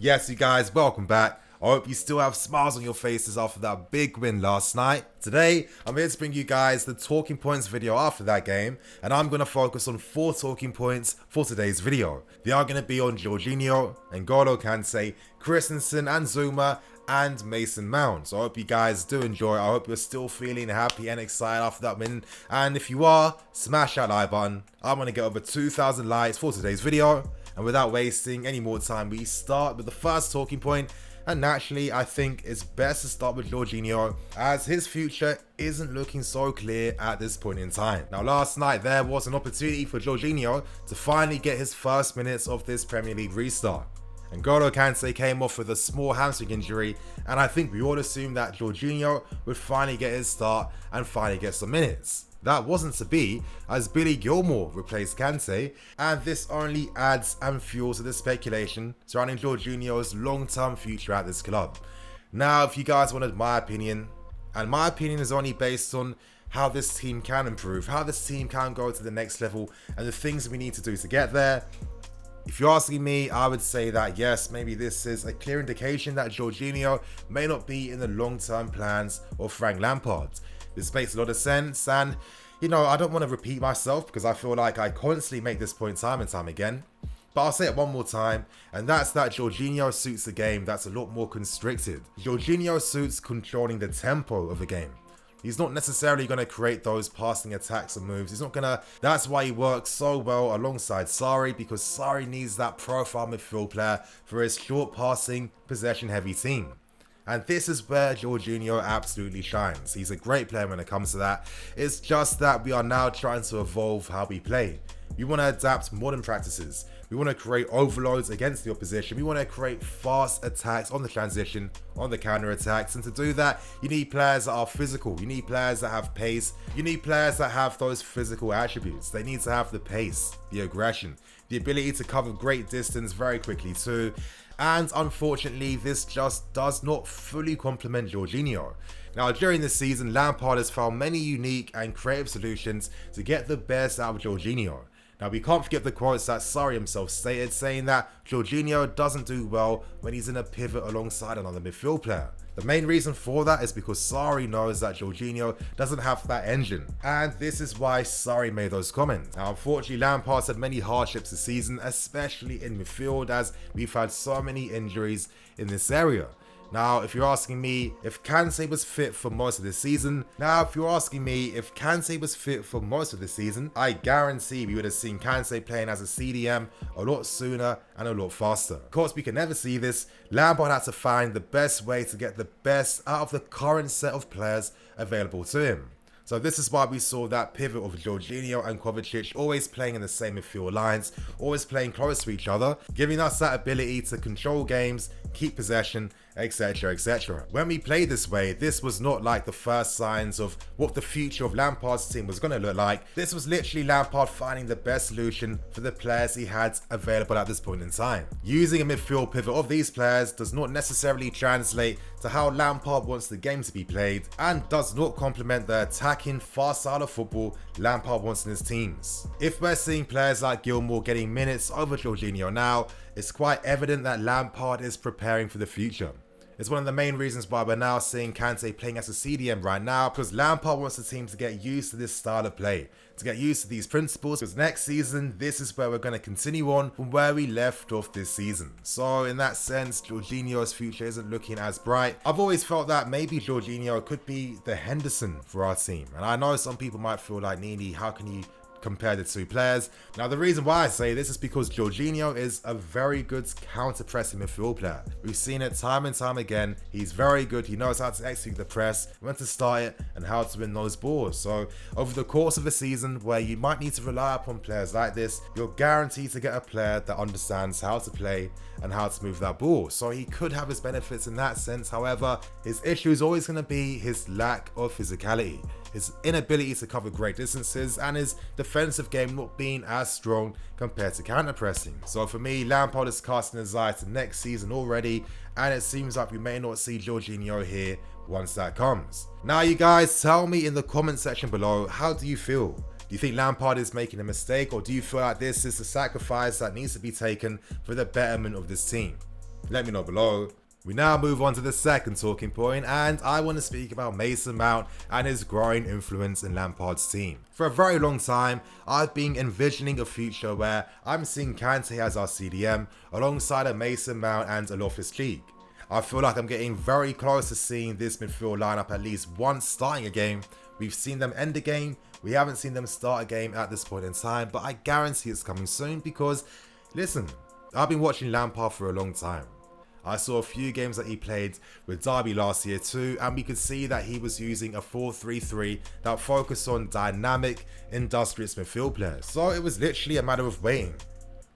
Yes, you guys, welcome back. I hope you still have smiles on your faces after that big win last night. Today, I'm here to bring you guys the talking points video after that game, and I'm going to focus on 4 talking points for today's video. They are going to be on Jorginho, N'Golo Kante, Christensen and Zouma, and Mason Mount. So I hope you guys do enjoy. I hope you're still feeling happy and excited after that win. And if you are, smash that like button. I'm going to get over 2,000 likes for today's video. And without wasting any more time, we start with the first talking point. And naturally, I think it's best to start with Jorginho, as his future isn't looking so clear at this point in time. Now, last night there was an opportunity for Jorginho to finally get his first minutes of this Premier League restart. N'Golo Kante came off with a small hamstring injury, and I think we all assumed that Jorginho would finally get his start and finally get some minutes. That wasn't to be, as Billy Gilmour replaced Kante, and this only adds and fuels to the speculation surrounding Jorginho's long-term future at this club. Now, if you guys wanted my opinion, and my opinion is only based on how this team can improve, how this team can go to the next level, and the things we need to do to get there. If you're asking me, I would say that yes, maybe this is a clear indication that Jorginho may not be in the long-term plans of Frank Lampard. This makes a lot of sense, and I don't want to repeat myself because I feel like I constantly make this point time and time again. But I'll say it one more time, and that's that Jorginho suits a game that's a lot more constricted. Jorginho suits controlling the tempo of the game. He's not necessarily going to create those passing attacks and moves. That's why he works so well alongside Sarri, because Sarri needs that profile midfield player for his short passing, possession heavy team. And this is where Jorginho absolutely shines. He's a great player when it comes to that. It's just that we are now trying to evolve how we play. We want to adapt modern practices. We want to create overloads against the opposition. We want to create fast attacks on the transition, on the counter attacks. And to do that, you need players that are physical. You need players that have pace. You need players that have those physical attributes. They need to have the pace, the aggression, the ability to cover great distance very quickly too. And unfortunately, this just does not fully complement Jorginho. Now, during the season, Lampard has found many unique and creative solutions to get the best out of Jorginho. Now, we can't forget the quotes that Sarri himself stated, saying that Jorginho doesn't do well when he's in a pivot alongside another midfield player. The main reason for that is because Sarri knows that Jorginho doesn't have that engine, and this is why Sarri made those comments. Now, unfortunately, Lampard's had many hardships this season, especially in midfield, as we've had so many injuries in this area. Now, if you're asking me if Kante was fit for most of the season, I guarantee we would have seen Kante playing as a CDM a lot sooner and a lot faster. Of course, we can never see this. Lampard had to find the best way to get the best out of the current set of players available to him. So this is why we saw that pivot of Jorginho and Kovacic always playing in the same midfield lines, always playing close to each other, giving us that ability to control games, keep possession, etc, etc. When we played this way, this was not like the first signs of what the future of Lampard's team was going to look like. This was literally Lampard finding the best solution for the players he had available at this point in time. Using a midfield pivot of these players does not necessarily translate to how Lampard wants the game to be played, and does not complement the attacking, fast style of football Lampard wants in his teams. If we're seeing players like Gilmour getting minutes over Jorginho now, it's quite evident that Lampard is preparing for the future. It's one of the main reasons why we're now seeing Kante playing as a CDM right now, because Lampard wants the team to get used to this style of play, to get used to these principles, because next season, this is where we're going to continue on from where we left off this season. So in that sense, Jorginho's future isn't looking as bright. I've always felt that maybe Jorginho could be the Henderson for our team. And I know some people might feel like, Nini, how can you compare the two players? Now, the reason why I say this is because Jorginho is a very good counter-pressing midfield player. We've seen it time and time again. He's very good. He knows how to execute the press, when to start it, and how to win those balls. So over the course of a season where you might need to rely upon players like this, you're guaranteed to get a player that understands how to play and how to move that ball. So he could have his benefits in that sense. However, his issue is always going to be his lack of physicality, his inability to cover great distances, and his defensive game not being as strong compared to counter-pressing. So for me, Lampard is casting his eye to next season already, and it seems like we may not see Jorginho here once that comes. Now, you guys, tell me in the comment section below, how do you feel? Do you think Lampard is making a mistake, or do you feel like this is a sacrifice that needs to be taken for the betterment of this team? Let me know below. We now move on to the second talking point, and I want to speak about Mason Mount and his growing influence in Lampard's team. For a very long time, I've been envisioning a future where I'm seeing Kante as our CDM alongside a Mason Mount and a Loftus-Cheek. I feel like I'm getting very close to seeing this midfield lineup at least once starting a game. We've seen them end a game, we haven't seen them start a game at this point in time, but I guarantee it's coming soon because, listen, I've been watching Lampard for a long time. I saw a few games that he played with Derby last year too, and we could see that he was using a 4-3-3 that focused on dynamic, industrious midfield players. So it was literally a matter of waiting.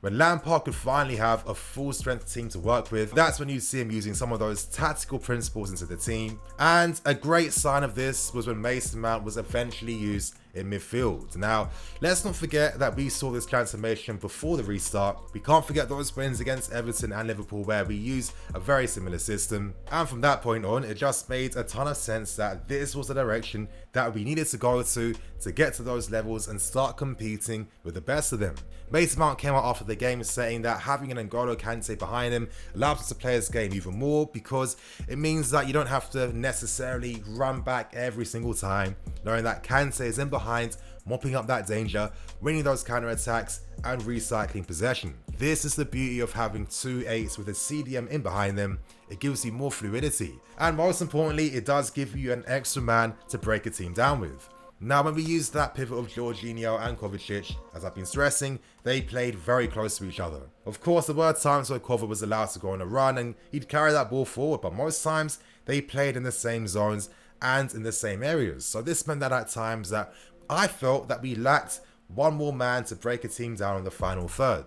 When Lampard could finally have a full strength team to work with, that's when you see him using some of those tactical principles into the team. And a great sign of this was when Mason Mount was eventually used in midfield. Now, let's not forget that we saw this transformation before the restart. We can't forget those wins against Everton and Liverpool where we used a very similar system. And from that point on, it just made a ton of sense that this was the direction that we needed to go to get to those levels and start competing with the best of them. Mason Mount came out after the game saying that having an N'Golo Kante behind him allows him to play his game even more because it means that you don't have to necessarily run back every single time, knowing that Kante is in behind, mopping up that danger, winning those counter-attacks and recycling possession. This is the beauty of having two 8s with a CDM in behind them. It gives you more fluidity, and most importantly, it does give you an extra man to break a team down with. Now, when we used that pivot of Jorginho and Kovacic, as I've been stressing, they played very close to each other. Of course, there were times where Kova was allowed to go on a run and he'd carry that ball forward, but most times they played in the same zones and in the same areas. So this meant that at times that I felt that we lacked one more man to break a team down in the final third.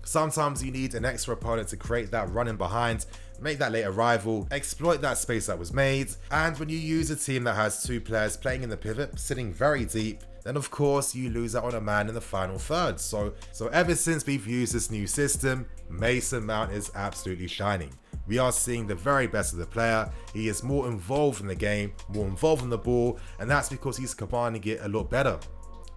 Sometimes you need an extra opponent to create that run in behind, make that late arrival, exploit that space that was made, and when you use a team that has two players playing in the pivot, sitting very deep, then of course you lose out on a man in the final third. So ever since we've used this new system, Mason Mount is absolutely shining. We are seeing the very best of the player. He is more involved in the game, more involved in the ball, and that's because he's commanding it a lot better.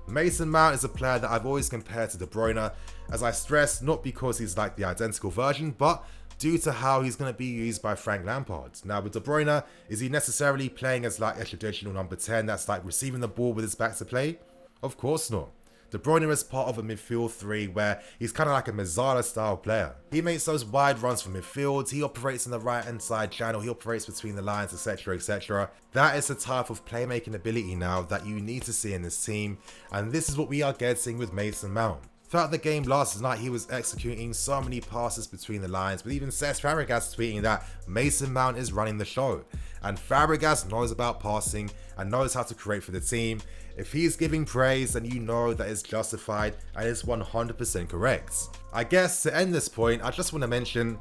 Mason Mount is a player that I've always compared to De Bruyne, as I stress, not because he's like the identical version, but due to how he's going to be used by Frank Lampard. Now with De Bruyne, is he necessarily playing as like a traditional number 10 that's like receiving the ball with his back to play? Of course not. De Bruyne is part of a midfield 3 where he's kind of like a Mazzala style player. He makes those wide runs from midfield, he operates in the right hand side channel, he operates between the lines, etc, etc. That is the type of playmaking ability now that you need to see in this team, and this is what we are getting with Mason Mount. Throughout the game last night, he was executing so many passes between the lines, with even Cesc Fabregas tweeting that Mason Mount is running the show. And Fabregas knows about passing and knows how to create for the team. If he's giving praise, then you know that it's justified and it's 100% correct. I guess to end this point, I just want to mention,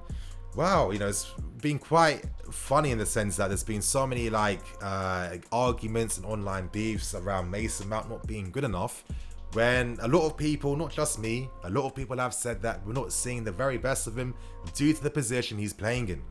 wow, it's been quite funny in the sense that there's been so many arguments and online beefs around Mason Mount not being good enough. When a lot of people, not just me, a lot of people have said that we're not seeing the very best of him due to the position he's playing in.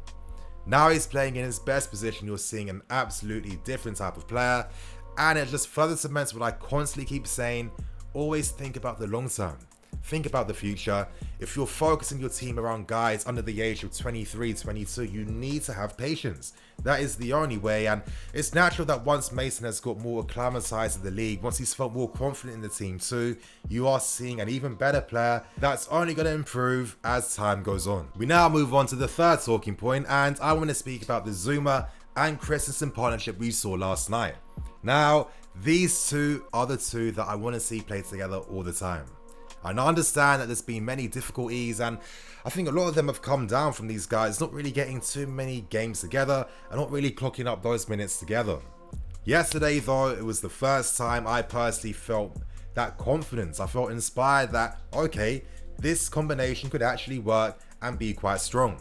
Now he's playing in his best position, you're seeing an absolutely different type of player, and it just further cements what I constantly keep saying: always think about the long term. Think about the future. If you're focusing your team around guys under the age of 23, 22, you need to have patience. That is the only way, and it's natural that once Mason has got more acclimatized to the league, once he's felt more confident in the team too, you are seeing an even better player that's only going to improve as time goes on. We now move on to the third talking point, and I want to speak about the Zouma and Christensen partnership we saw last night. Now, these two are the two that I want to see play together all the time. And I understand that there's been many difficulties, and I think a lot of them have come down from these guys not really getting too many games together and not really clocking up those minutes together. Yesterday though, it was the first time I personally felt that confidence. I felt inspired that, okay, this combination could actually work and be quite strong.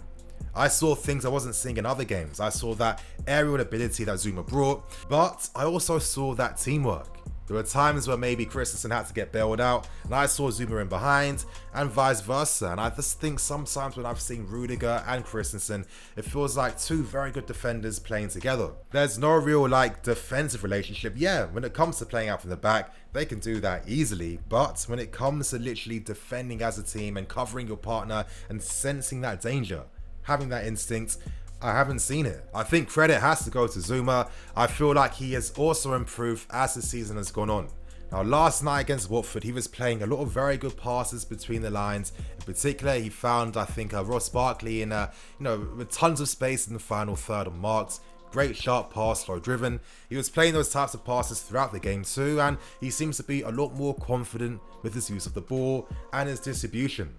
I saw things I wasn't seeing in other games. I saw that aerial ability that Zouma brought, but I also saw that teamwork. There were times where maybe Christensen had to get bailed out, and I saw Zouma in behind, and vice versa. And I just think sometimes when I've seen Rudiger and Christensen, it feels like two very good defenders playing together. There's no real defensive relationship. Yeah, when it comes to playing out from the back, they can do that easily. But when it comes to literally defending as a team and covering your partner and sensing that danger, having that instinct, I haven't seen it. I think credit has to go to Zouma. I feel like he has also improved as the season has gone on. Now, last night against Watford, he was playing a lot of very good passes between the lines. In particular, he found, I think, Ross Barkley in, with tons of space in the final third and marked. Great sharp pass, slow driven. He was playing those types of passes throughout the game too, and he seems to be a lot more confident with his use of the ball and his distribution.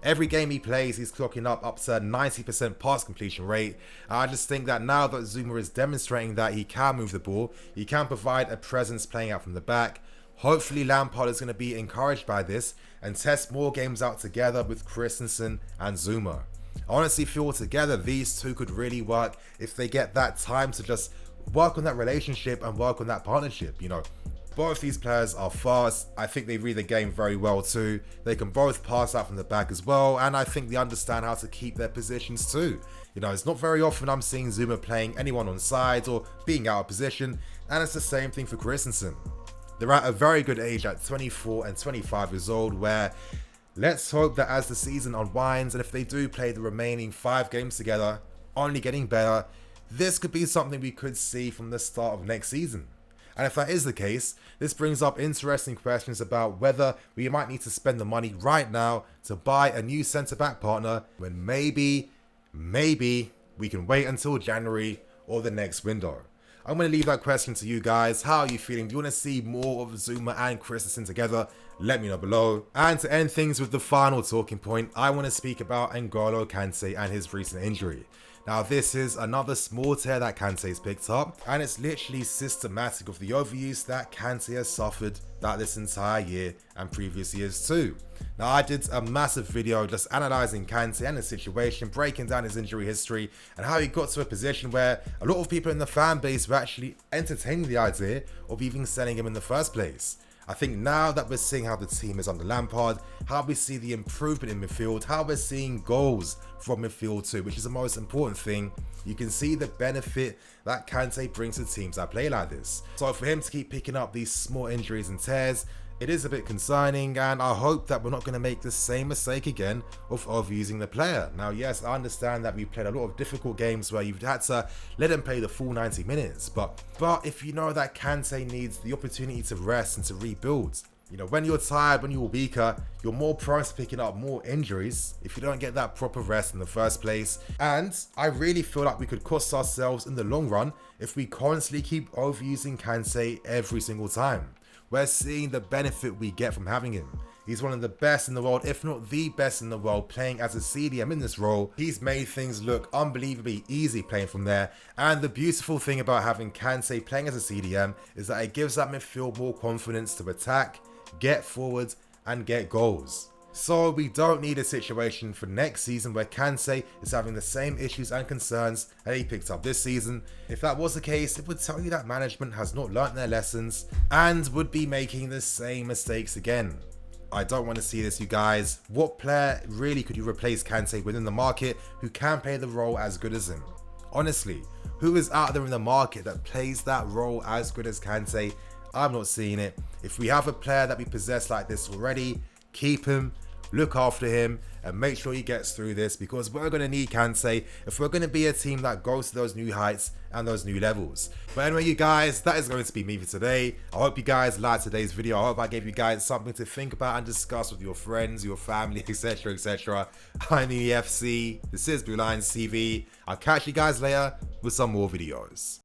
Every game he plays, he's clocking up to 90% pass completion rate. I just think that now that Zouma is demonstrating that he can move the ball, he can provide a presence playing out from the back. Hopefully Lampard is going to be encouraged by this and test more games out together with Christensen and Zouma. I honestly feel together these two could really work if they get that time to just work on that relationship and work on that partnership. Both these players are fast. I think they read the game very well too. They can both pass out from the back as well, and I think they understand how to keep their positions too. It's not very often I'm seeing Zouma playing anyone on sides or being out of position, and it's the same thing for Christensen. They're at a very good age at 24 and 25 years old, where let's hope that as the season unwinds and if they do play the remaining 5 games together, only getting better, this could be something we could see from the start of next season. And if that is the case, this brings up interesting questions about whether we might need to spend the money right now to buy a new centre-back partner when maybe we can wait until January or the next window. I'm going to leave that question to you guys. How are you feeling? Do you want to see more of Zouma and Christensen together? Let me know below. And to end things with the final talking point, I want to speak about N'Golo Kante and his recent injury. Now, this is another small tear that Kante's picked up, and it's literally systematic of the overuse that Kante has suffered throughout this entire year and previous years too. Now, I did a massive video just analysing Kante and his situation, breaking down his injury history and how he got to a position where a lot of people in the fan base were actually entertaining the idea of even selling him in the first place. I think now that we're seeing how the team is under Lampard, how we see the improvement in midfield, how we're seeing goals from midfield too, which is the most important thing, you can see the benefit that Kante brings to teams that play like this. So for him to keep picking up these small injuries and tears, it is a bit concerning, and I hope that we're not going to make the same mistake again of overusing the player. Now, yes, I understand that we've played a lot of difficult games where you've had to let him play the full 90 minutes, but if you know that Kante needs the opportunity to rest and to rebuild, when you're tired, when you're weaker, you're more prone to picking up more injuries if you don't get that proper rest in the first place. And I really feel like we could cost ourselves in the long run if we constantly keep overusing Kante every single time. We're seeing the benefit we get from having him. He's one of the best in the world, if not the best in the world, playing as a CDM in this role. He's made things look unbelievably easy playing from there. And the beautiful thing about having Kante playing as a CDM is that it gives that midfield more confidence to attack, get forward, and get goals. So we don't need a situation for next season where Kante is having the same issues and concerns that he picked up this season. If that was the case, it would tell you that management has not learnt their lessons and would be making the same mistakes again. I don't want to see this, you guys. What player really could you replace Kante within the market who can play the role as good as him? Honestly, who is out there in the market that plays that role as good as Kante? I'm not seeing it. If we have a player that we possess like this already, keep him, look after him, and make sure he gets through this, because we're going to need Kante if we're going to be a team that goes to those new heights and those new levels. But anyway, you guys, that is going to be me for today. I hope you guys liked today's video. I hope I gave you guys something to think about and discuss with your friends, your family, etc, etc. I'm the EFC. This is Blue Lions TV. I'll catch you guys later with some more videos.